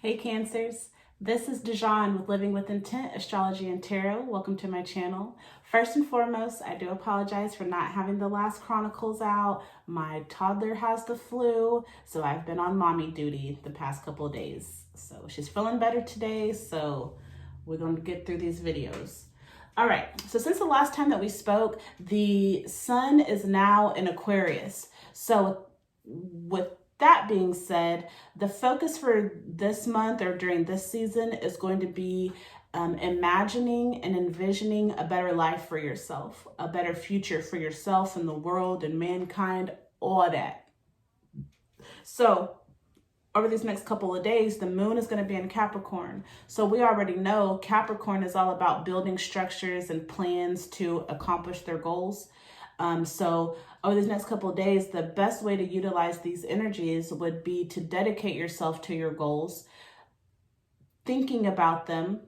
Hey Cancers, this is Dijon with Living with Intent, Astrology and Tarot. Welcome to my channel. First and foremost, I do apologize for not having the last Chronicles out. My toddler has the flu, so I've been on mommy duty the past couple of days. So she's feeling better today, so we're going to get through these videos. All right, so since the last time that we spoke, the sun is now in Aquarius. So with that being said, the focus for this month or during this season is going to be imagining and envisioning a better life for yourself, a better future for yourself and the world and mankind, all that. So over these next couple of days, the moon is going to be in Capricorn. So we already know Capricorn is all about building structures and plans to accomplish their goals. So over these next couple of days, the best way to utilize these energies would be to dedicate yourself to your goals, thinking about them,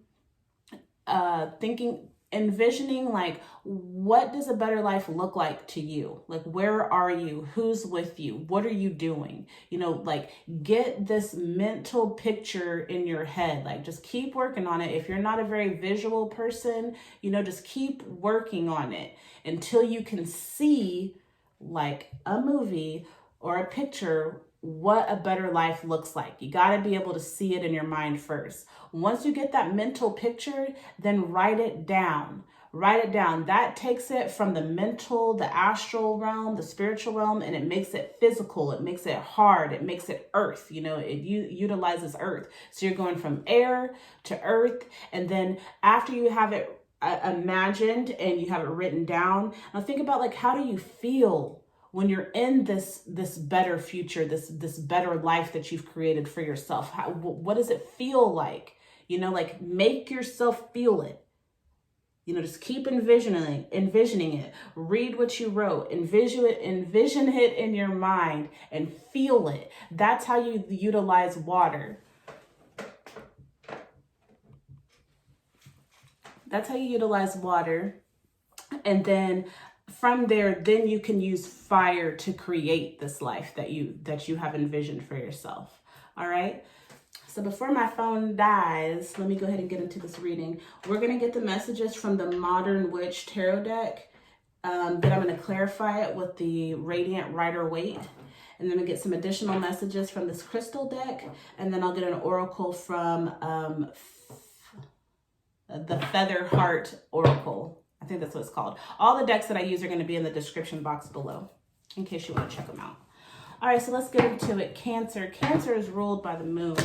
envisioning like, what does a better life look like to you? Like, where are you? Who's with you? What are you doing? You know, like, get this mental picture in your head. Like, just keep working on it. If you're not a very visual person, you know, just keep working on it until you can see, like a movie or a picture, what a better life looks like. You got to be able to see it in your mind first. Once you get that mental picture, then write it down. Write it down. That takes it from the mental, the astral realm, the spiritual realm, and it makes it physical. It makes it hard. It makes it earth. You know, it utilizes earth. So you're going from air to earth. And then after you have it imagined and you have it written down, now think about, like, how do you feel when you're in this better future, this better life that you've created for yourself? What does it feel like? You know, like, make yourself feel it. You know, just keep envisioning it. Read what you wrote, envision it in your mind and feel it. That's how you utilize water. That's how you utilize water. And then from there, then you can use fire to create this life that you have envisioned for yourself. All right. So before my phone dies, let me go ahead and get into this reading. We're going to get the messages from the Modern Witch Tarot deck. Then I'm going to clarify it with the Radiant Rider-Waite. And then I'll get some additional messages from this crystal deck. And then I'll get an oracle from the Feather Heart Oracle. I think that's what it's called. All the decks that I use are going to be in the description box below, in case you want to check them out. All right, so let's get into it. Cancer. Cancer is ruled by the moon.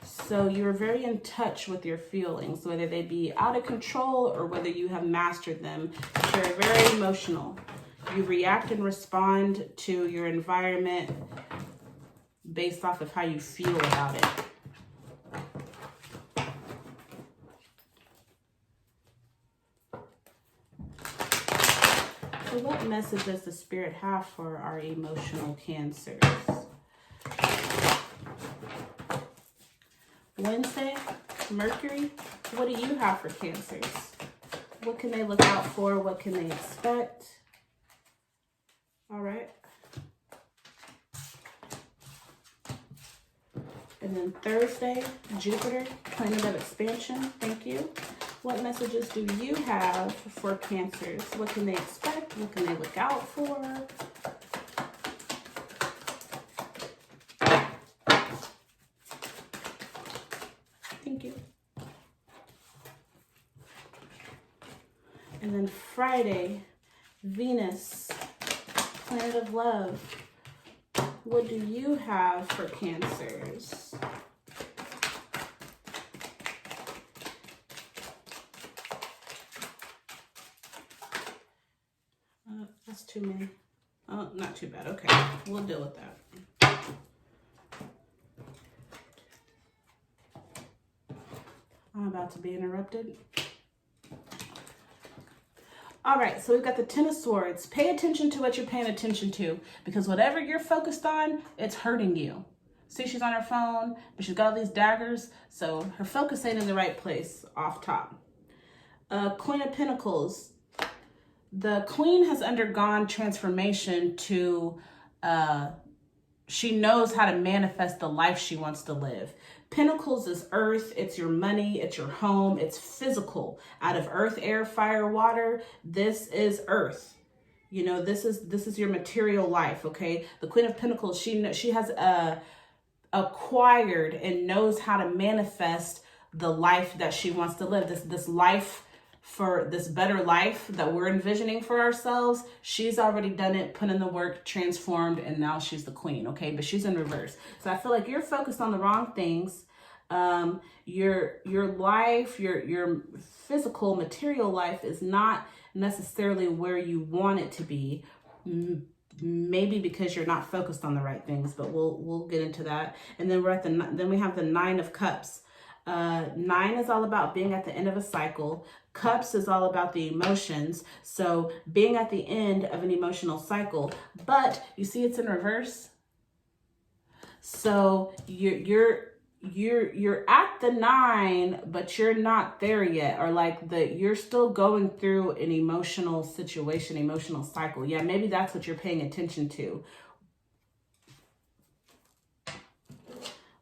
So you're very in touch with your feelings, whether they be out of control or whether you have mastered them. You're very emotional. You react and respond to your environment based off of how you feel about it. So what message does the Spirit have for our emotional Cancers? Wednesday, Mercury, what do you have for Cancers? What can they look out for? What can they expect? All right. And then Thursday, Jupiter, planet of expansion. Thank you. What messages do you have for Cancers? What can they expect? What can they look out for? Thank you. And then Friday, Venus, planet of love. What do you have for Cancers? That's too many. Oh, not too bad. Okay, we'll deal with that. I'm about to be interrupted. All right, so we've got the Ten of Swords. Pay attention to what you're paying attention to, because whatever you're focused on, it's hurting you. See, she's on her phone, but she's got all these daggers, so her focus ain't in the right place off top. Queen of Pentacles. The Queen has undergone transformation to she knows how to manifest the life she wants to live. Pentacles is earth, it's your money, it's your home, it's physical. Out of earth, air, fire, water, this is earth. You know, this is your material life, okay? The Queen of Pentacles, she has acquired and knows how to manifest the life that she wants to live. This life, for this better life that we're envisioning for ourselves, she's already done it, put in the work, transformed, and now she's the queen, okay? But she's in reverse. So I feel like you're focused on the wrong things. Your life, your physical, material life is not necessarily where you want it to be. Maybe because you're not focused on the right things, but we'll get into that. And then then we have the Nine of Cups. 9 is all about being at the end of a cycle. Cups is all about the emotions. So being at the end of an emotional cycle, but you see it's in reverse. So you're at the 9, but you're not there yet, or like you're still going through an emotional situation, emotional cycle. Yeah, maybe that's what you're paying attention to.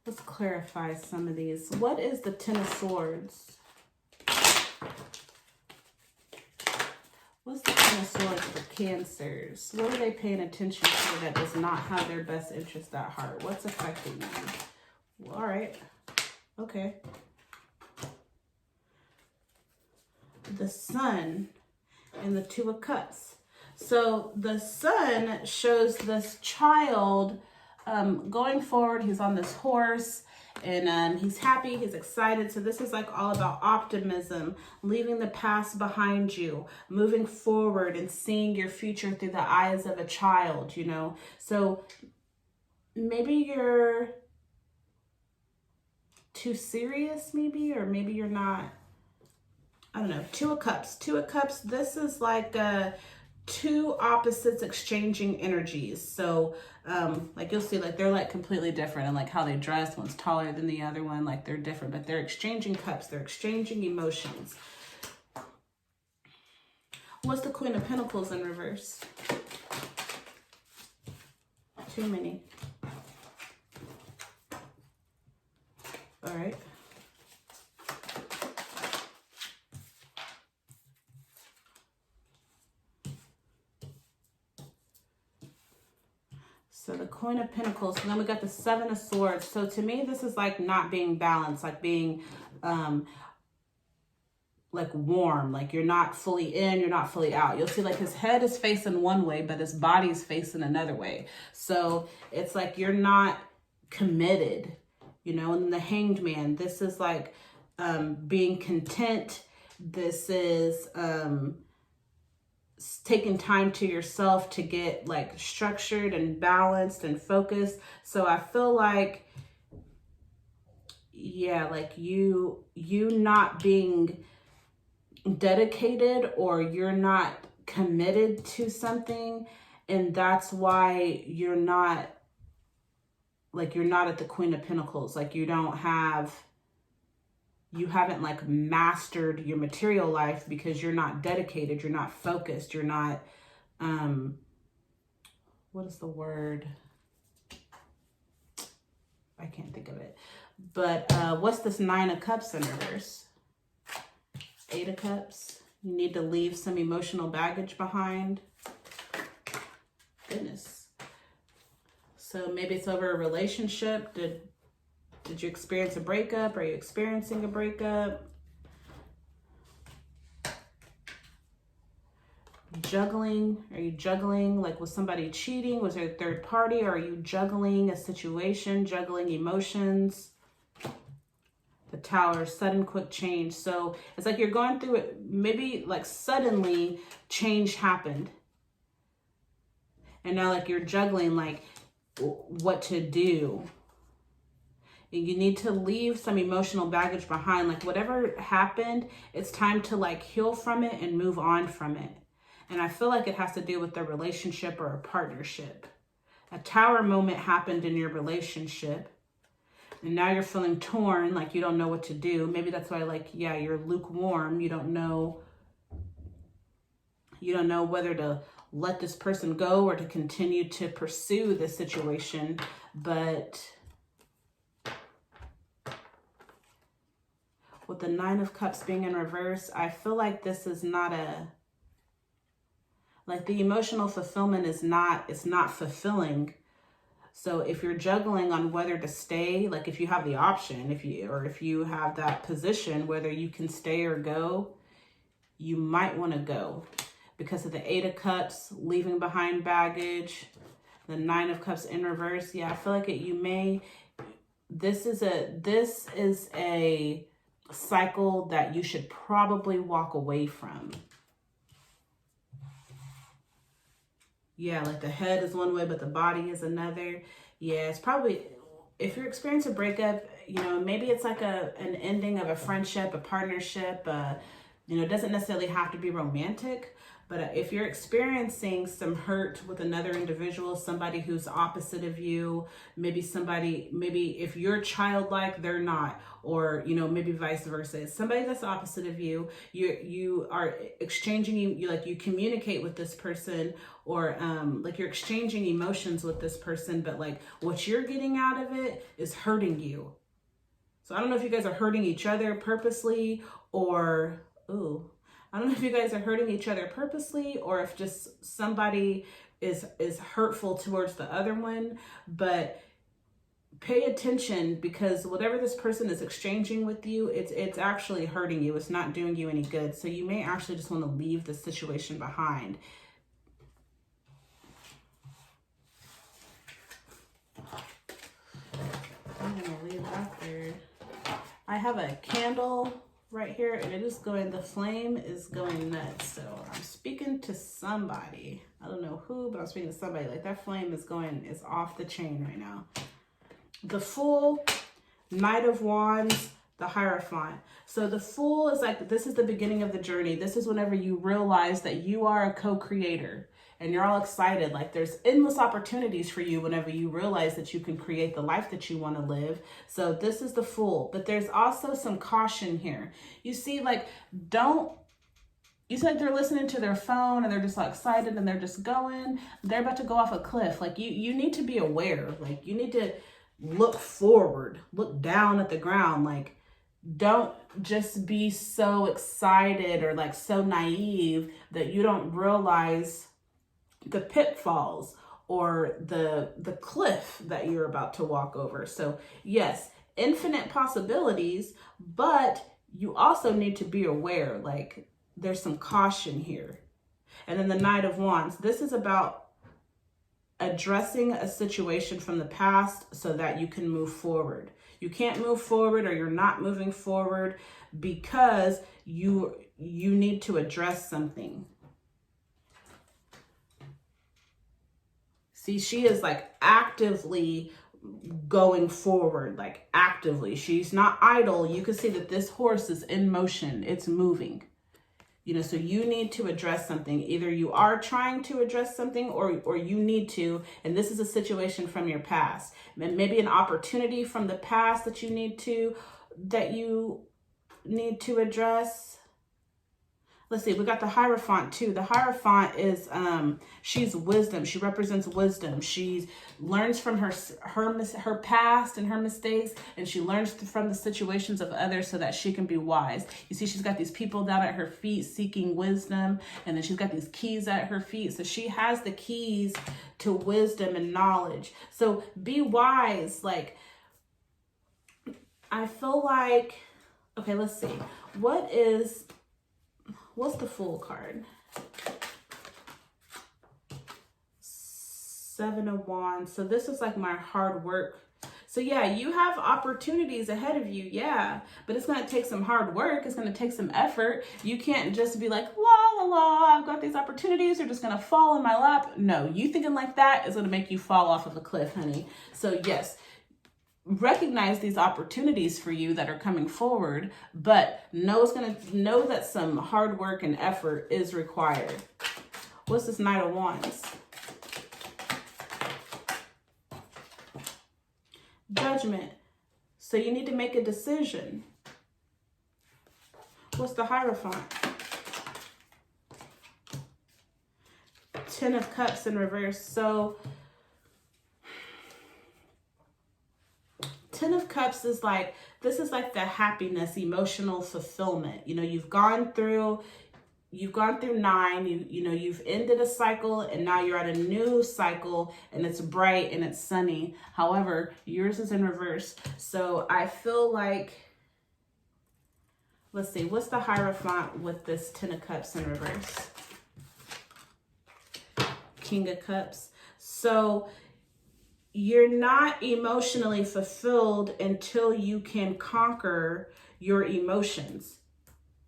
Let's clarify some of these. What is the Ten of Swords? What's the Ten of Swords for Cancers? What are they paying attention to that does not have their best interest at heart? What's affecting them? Well, all right. Okay. The Sun and the Two of Cups. So the Sun shows this child going forward. He's on this horse, and he's happy, he's excited. So this is like all about optimism, leaving the past behind you, moving forward and seeing your future through the eyes of a child, you know. So maybe you're too serious, maybe, or maybe you're not. I don't know. Two of Cups. Two of Cups, this is like two opposites exchanging energies. So like you'll see, like they're like completely different, and like how they dress, one's taller than the other one, like they're different, but they're exchanging cups, they're exchanging emotions. What's the Queen of Pentacles in reverse? Too many. All right. So the Queen of Pentacles, and then we got the Seven of Swords. So to me, this is like not being balanced, like being like warm, like you're not fully in, you're not fully out. You'll see like his head is facing one way, but his body is facing another way. So it's like you're not committed, you know. And the Hanged Man, this is like being content. This is taking time to yourself to get like structured and balanced and focused. So I feel like, yeah, like you not being dedicated, or you're not committed to something, and that's why you're not at the Queen of Pentacles. Like you haven't like mastered your material life because you're not dedicated, you're not focused, you're not, what is the word? I can't think of it. But what's this Nine of Cups in reverse? Eight of Cups. You need to leave some emotional baggage behind. Goodness. So maybe it's over a relationship. Did you experience a breakup? Are you experiencing a breakup? Juggling. Are you juggling? Like, was somebody cheating? Was there a third party? Or are you juggling a situation, juggling emotions? The Tower, sudden quick change. So it's like you're going through it. Maybe like suddenly change happened. And now like you're juggling like what to do. You need to leave some emotional baggage behind. Like whatever happened, it's time to like heal from it and move on from it. And I feel like it has to do with a relationship or a partnership. A Tower moment happened in your relationship, and now you're feeling torn, like you don't know what to do. Maybe that's why, like, yeah, you're lukewarm. You don't know whether to let this person go or to continue to pursue this situation. But with the Nine of Cups being in reverse, I feel like this is not like the emotional fulfillment is not, it's not fulfilling. So if you're juggling on whether to stay, like if you have the option, if you have that position, whether you can stay or go, you might want to go because of the Eight of Cups, leaving behind baggage, the Nine of Cups in reverse. Yeah, I feel like this is a cycle that you should probably walk away from. Yeah, like the head is one way, but the body is another. Yeah, it's probably, if you're experiencing a breakup, maybe it's like an ending of a friendship, a partnership. It doesn't necessarily have to be romantic, but if you're experiencing some hurt with another individual, somebody who's opposite of you, maybe if you're childlike, they're not, or, maybe vice versa. Somebody that's opposite of you, you are exchanging, you communicate with this person, or like you're exchanging emotions with this person, but like what you're getting out of it is hurting you. So I don't know if you guys are hurting each other purposely, or I don't know if you guys are hurting each other purposely, or if just somebody is hurtful towards the other one. But pay attention, because whatever this person is exchanging with you, it's actually hurting you. It's not doing you any good. So you may actually just want to leave the situation behind. I'm going to leave that there. I have a candle right here, and the flame is going nuts. So I'm speaking to somebody. I don't know who, but I'm speaking to somebody. Like that flame is off the chain right now. The Fool, Knight of Wands, the Hierophant. So the Fool is like, this is the beginning of the journey. This is whenever you realize that you are a co-creator. And you're all excited, like there's endless opportunities for you whenever you realize that you can create the life that you want to live. So this is the Fool, but there's also some caution here. You see, like, you see like they're listening to their phone and they're just like excited and they're just going, they're about to go off a cliff. Like you need to be aware, like you need to look forward, look down at the ground. Like, don't just be so excited or like so naive that you don't realize the pitfalls or the cliff that you're about to walk over. So yes, infinite possibilities, but you also need to be aware, like there's some caution here. And then the Knight of Wands, this is about addressing a situation from the past so that you can move forward. You can't move forward, or you're not moving forward because you need to address something. See, she is like actively going forward, like actively. She's not idle. You can see that this horse is in motion. It's moving. So you need to address something. Either you are trying to address something or you need to, and this is a situation from your past. And maybe an opportunity from the past that you need to address. Let's see, we got the Hierophant too. The Hierophant is, she's wisdom. She represents wisdom. She learns from her past and her mistakes, and she learns from the situations of others so that she can be wise. You see, she's got these people down at her feet seeking wisdom, and then she's got these keys at her feet. So she has the keys to wisdom and knowledge. So be wise. Like, I feel like, okay, let's see. What's the Fool card? Seven of Wands. So this is like my hard work. So yeah, you have opportunities ahead of you, yeah, but it's going to take some hard work. It's going to take some effort. You can't just be like, la, la, la, I've got these opportunities. They're just going to fall in my lap. No, you thinking like that is going to make you fall off of a cliff, honey. So yes, recognize these opportunities for you that are coming forward, but know that some hard work and effort is required. What's this Knight of Wands? Judgment. So you need to make a decision. What's the Hierophant? Ten of Cups in reverse. So Ten of Cups is like, this is like the happiness, emotional fulfillment. You know, you've gone through 9, you know, you've ended a cycle and now you're at a new cycle and it's bright and it's sunny. However, yours is in reverse. So I feel like, let's see, what's the Hierophant with this Ten of Cups in reverse? King of Cups. So you're not emotionally fulfilled until you can conquer your emotions.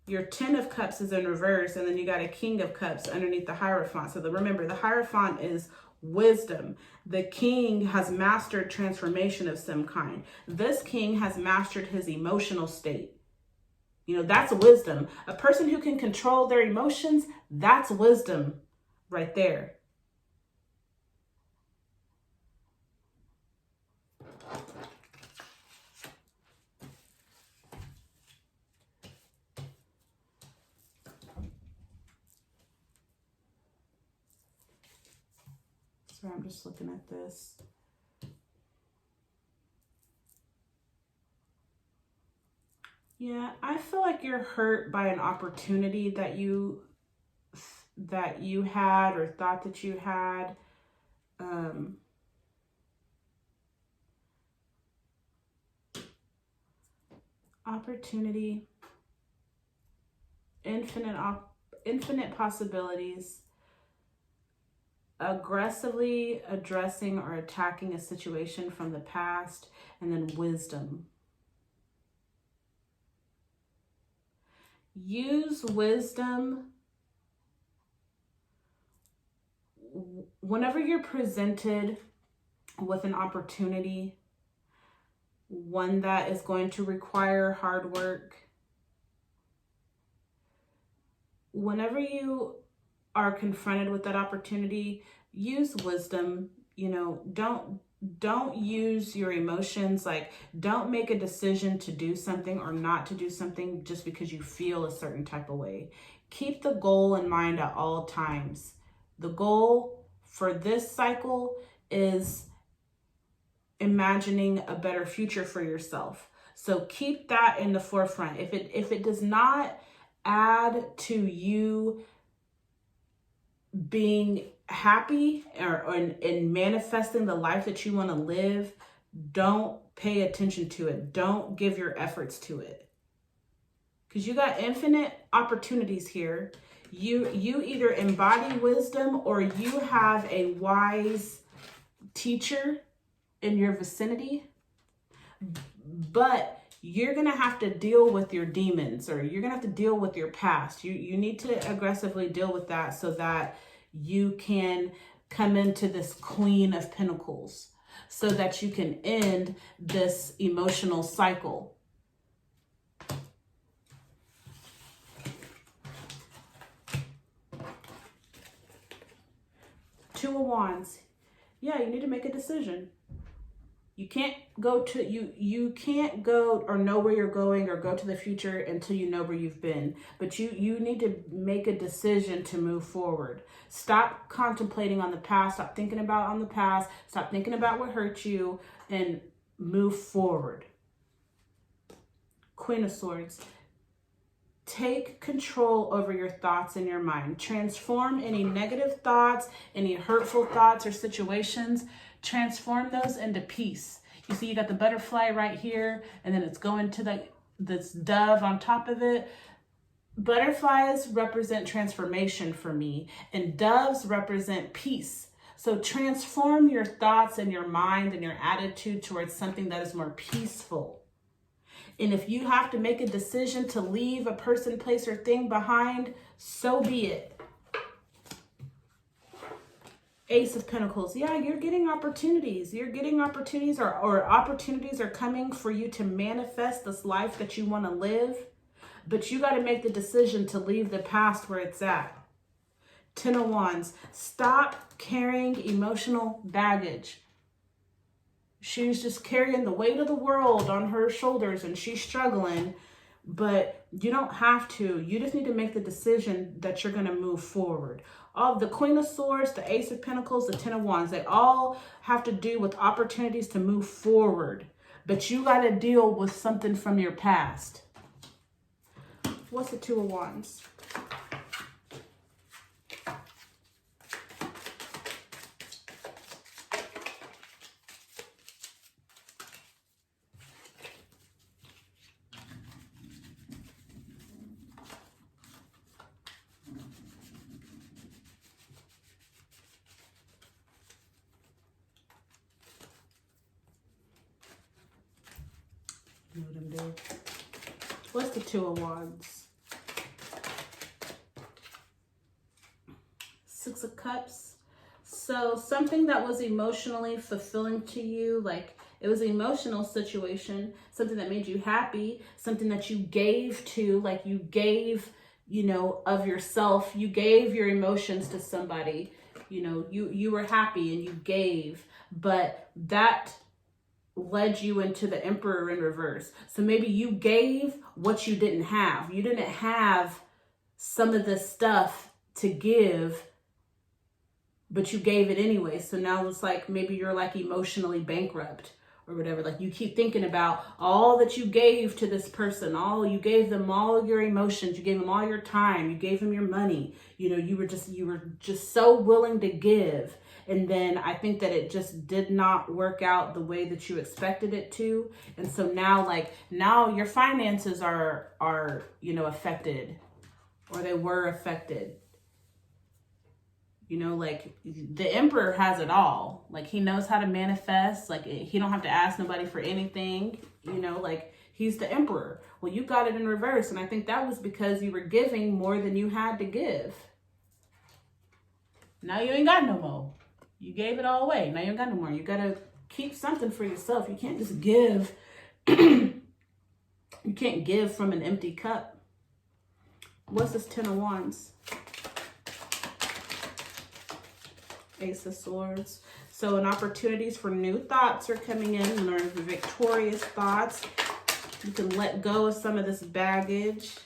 Your Ten of Cups is in reverse, and then you got a King of Cups underneath the Hierophant. So remember, the Hierophant is wisdom. The king has mastered transformation of some kind. This king has mastered his emotional state. You know, that's wisdom. A person who can control their emotions, that's wisdom right there. So I'm just looking at this. Yeah, I feel like you're hurt by an opportunity that you had or thought that you had. Opportunity, infinite possibilities, aggressively addressing or attacking a situation from the past, and then wisdom. Use wisdom whenever you're presented with an opportunity, one that is going to require hard work. Whenever you are confronted with that opportunity, use wisdom. You know, don't use your emotions. Like, don't make a decision to do something or not to do something just because you feel a certain type of way. Keep the goal in mind at all times. The goal for this cycle is imagining a better future for yourself. So keep that in the forefront. If it does not add to you being happy or in manifesting the life that you want to live, don't pay attention to it. Don't give your efforts to it. Because you got infinite opportunities here. You either embody wisdom or you have a wise teacher in your vicinity, but you're going to have to deal with your demons, or you're going to have to deal with your past. You need to aggressively deal with that so that you can come into this Queen of Pentacles, so that you can end this emotional cycle. Two of Wands. Yeah, you need to make a decision. You can't go you can't go or know where you're going or go to the future until you know where you've been. But you need to make a decision to move forward. Stop contemplating on the past. Stop thinking about on the past. Stop thinking about what hurt you and move forward. Queen of Swords. Take control over your thoughts and your mind. Transform any negative thoughts, any hurtful thoughts or situations. Transform those into peace. You see, you got the butterfly right here, and then it's going to this dove on top of it. Butterflies represent transformation for me, and doves represent peace. So transform your thoughts and your mind and your attitude towards something that is more peaceful. And if you have to make a decision to leave a person, place, or thing behind, so be it. Ace of Pentacles. Yeah, you're getting opportunities. You're getting opportunities, or opportunities are coming for you to manifest this life that you want to live. But you got to make the decision to leave the past where it's at. Ten of Wands. Stop carrying emotional baggage. She's just carrying the weight of the world on her shoulders and she's struggling. but you don't have to. You just need to make the decision that you're going to move forward. All the Queen of Swords, the Ace of Pentacles, the Ten of Wands, they all have to do with opportunities to move forward. But you got to deal with something from your past. What's the Two of Wands? What's the Two of Wands? Six of Cups. So something that was emotionally fulfilling to you, like it was an emotional situation, something that made you happy, something that you gave to, like you gave, you know, of yourself, you gave your emotions to somebody, you know, you were happy and you gave, but that led you into the Emperor in reverse. So maybe you gave what you didn't have. You didn't have some of this stuff to give, but you gave it anyway. So now it's like maybe you're like emotionally bankrupt or whatever. Like you keep thinking about all that you gave to this person. You gave them all your emotions. You gave them all your time. You gave them your money. You know, you were just so willing to give. And then I think that it just did not work out the way that you expected it to. And so now your finances are, you know, affected, or they were affected. You know, like the Emperor has it all. Like he knows how to manifest. Like he don't have to ask nobody for anything. You know, like he's the Emperor. Well, you got it in reverse. And I think that was because you were giving more than you had to give. Now you ain't got no more. You gave it all away. Now you ain't got no more. You got to keep something for yourself. You can't just give. You can't give from an empty cup. What's this Ten of Wands? Ace of Swords. So an opportunities for new thoughts are coming in, or victorious thoughts. You can let go of some of this baggage.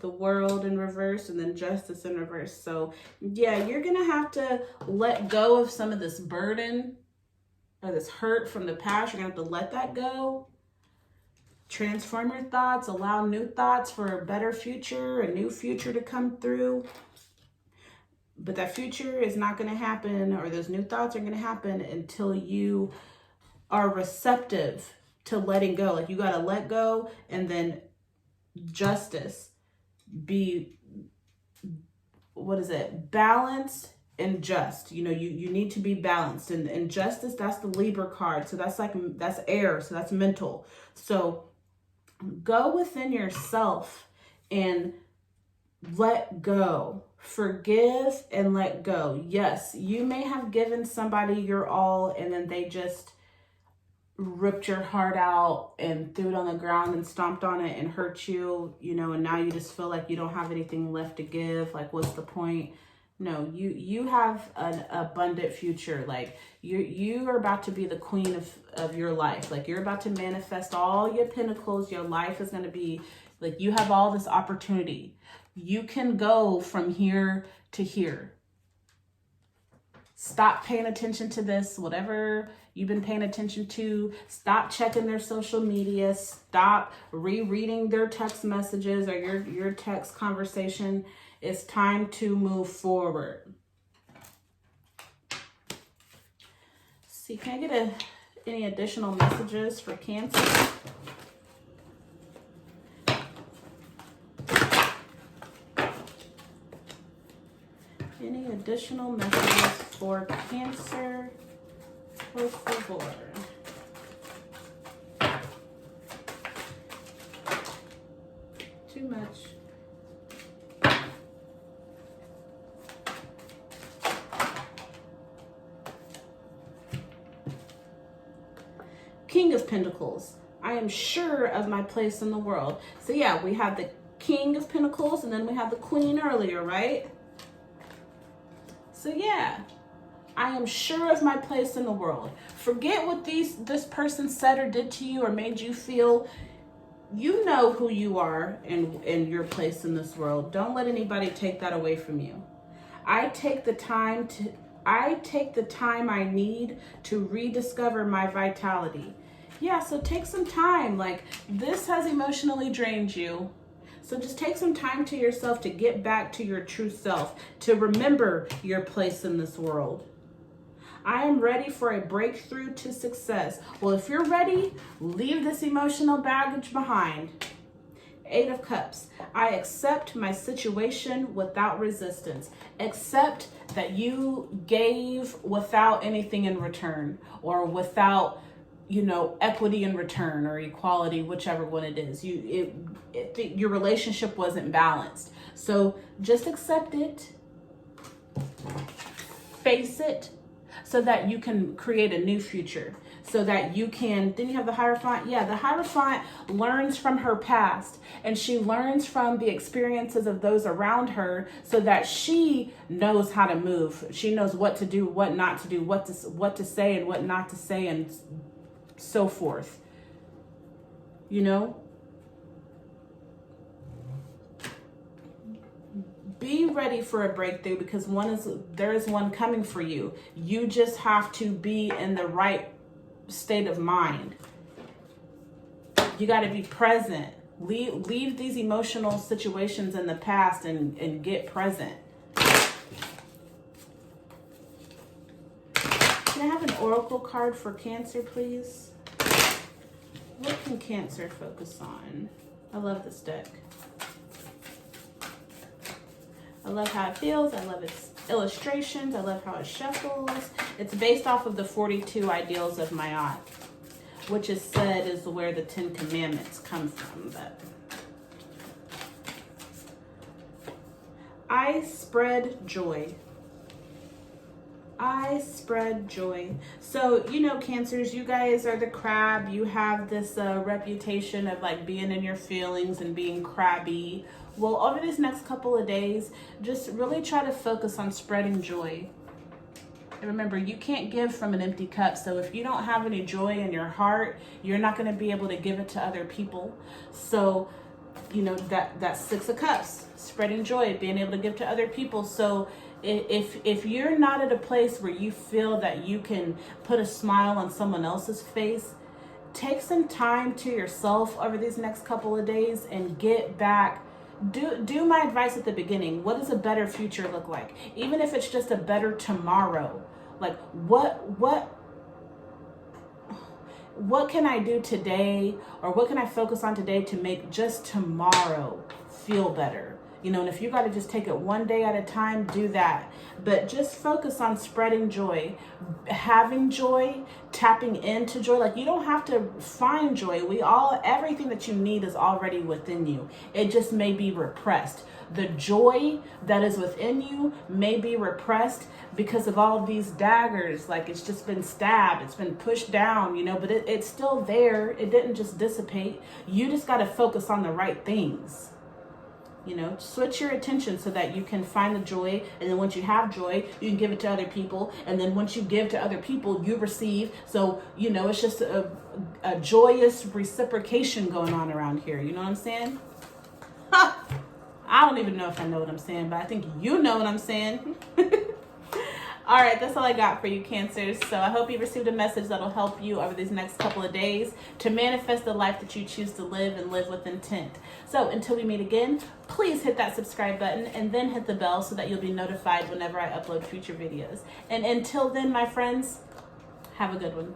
The World in reverse, and then Justice in reverse. So yeah, you're gonna have to let go of some of this burden or this hurt from the past. You're gonna have to let that go. Transform your thoughts, allow new thoughts for a better future, a new future to come through. But that future is not going to happen, or those new thoughts are going to happen until you are receptive to letting go. Like you got to let go, and then justice, be, balanced and just. You know, you need to be balanced. And justice, that's the Libra card. So that's air. So that's mental. So go within yourself and let go. Forgive and let go. Yes, you may have given somebody your all and then they just ripped your heart out and threw it on the ground and stomped on it and hurt you, you know, and now you just feel like you don't have anything left to give. Like, what's the point? No, you have an abundant future. Like you are about to be the queen of your life. Like you're about to manifest all your pinnacles. Your life is going to be like, you have all this opportunity. You can go from here to here. Stop paying attention to this, whatever you've been paying attention to. Stop checking their social media. Stop rereading their text messages or your text conversation. It's time to move forward. See, can I get any additional messages for Cancer? Any additional messages for Cancer? Por favor. Too much. King of Pentacles. I am sure of my place in the world. So yeah, we have the King of Pentacles and then we have the Queen earlier, right? So yeah, I am sure of my place in the world. Forget what this person said or did to you or made you feel. You know who you are and your place in this world. Don't let anybody take that away from you. I take the time I need to rediscover my vitality. Yeah, so take some time. Like, this has emotionally drained you. So just take some time to yourself to get back to your true self, to remember your place in this world. I am ready for a breakthrough to success. Well, if you're ready, leave this emotional baggage behind. 8 of Cups. I accept my situation without resistance. Accept that you gave without anything in return, or without, equity in return, or equality, whichever one it is. Your relationship wasn't balanced. So just accept it, face it, so that you can create a new future. So that you can, then you have the Hierophant. Yeah, the Hierophant learns from her past, and she learns from the experiences of those around her, so that she knows how to move. She knows what to do, what not to do, what to say and what not to say, and so forth. Be ready for a breakthrough, because there is one coming for you. You just have to be in the right state of mind. You got to be present. Leave these emotional situations in the past and get present. Can I have an oracle card for Cancer, please? What can Cancer focus on? I love this deck. I love how it feels. I love its illustrations. I love how it shuffles. It's based off of the 42 ideals of Ma'at, which is said is where the 10 Commandments come from. But I spread joy. I spread joy. So, Cancers, you guys are the crab. You have this reputation of like being in your feelings and being crabby. Well, over these next couple of days, just really try to focus on spreading joy. And remember, you can't give from an empty cup. So if you don't have any joy in your heart, you're not going to be able to give it to other people. So, that's 6 of Cups, spreading joy, being able to give to other people. So if you're not at a place where you feel that you can put a smile on someone else's face, take some time to yourself over these next couple of days and get back. Do my advice at the beginning. What does a better future look like? Even if it's just a better tomorrow. Like, what can I do today, or what can I focus on today to make just tomorrow feel better? And if you got to just take it one day at a time, do that. But just focus on spreading joy, having joy, tapping into joy. Like, you don't have to find joy. Everything that you need is already within you. It just may be repressed. The joy that is within you may be repressed because of all of these daggers. Like, it's just been stabbed, it's been pushed down, but it's still there. It didn't just dissipate. You just got to focus on the right things. Switch your attention so that you can find the joy. And then once you have joy, you can give it to other people. And then once you give to other people, you receive. So, it's just a joyous reciprocation going on around here. You know what I'm saying? I don't even know if I know what I'm saying, but I think you know what I'm saying. All right, that's all I got for you, Cancers. So I hope you received a message that'll help you over these next couple of days to manifest the life that you choose to live and live with intent. So until we meet again, please hit that subscribe button and then hit the bell so that you'll be notified whenever I upload future videos. And until then, my friends, have a good one.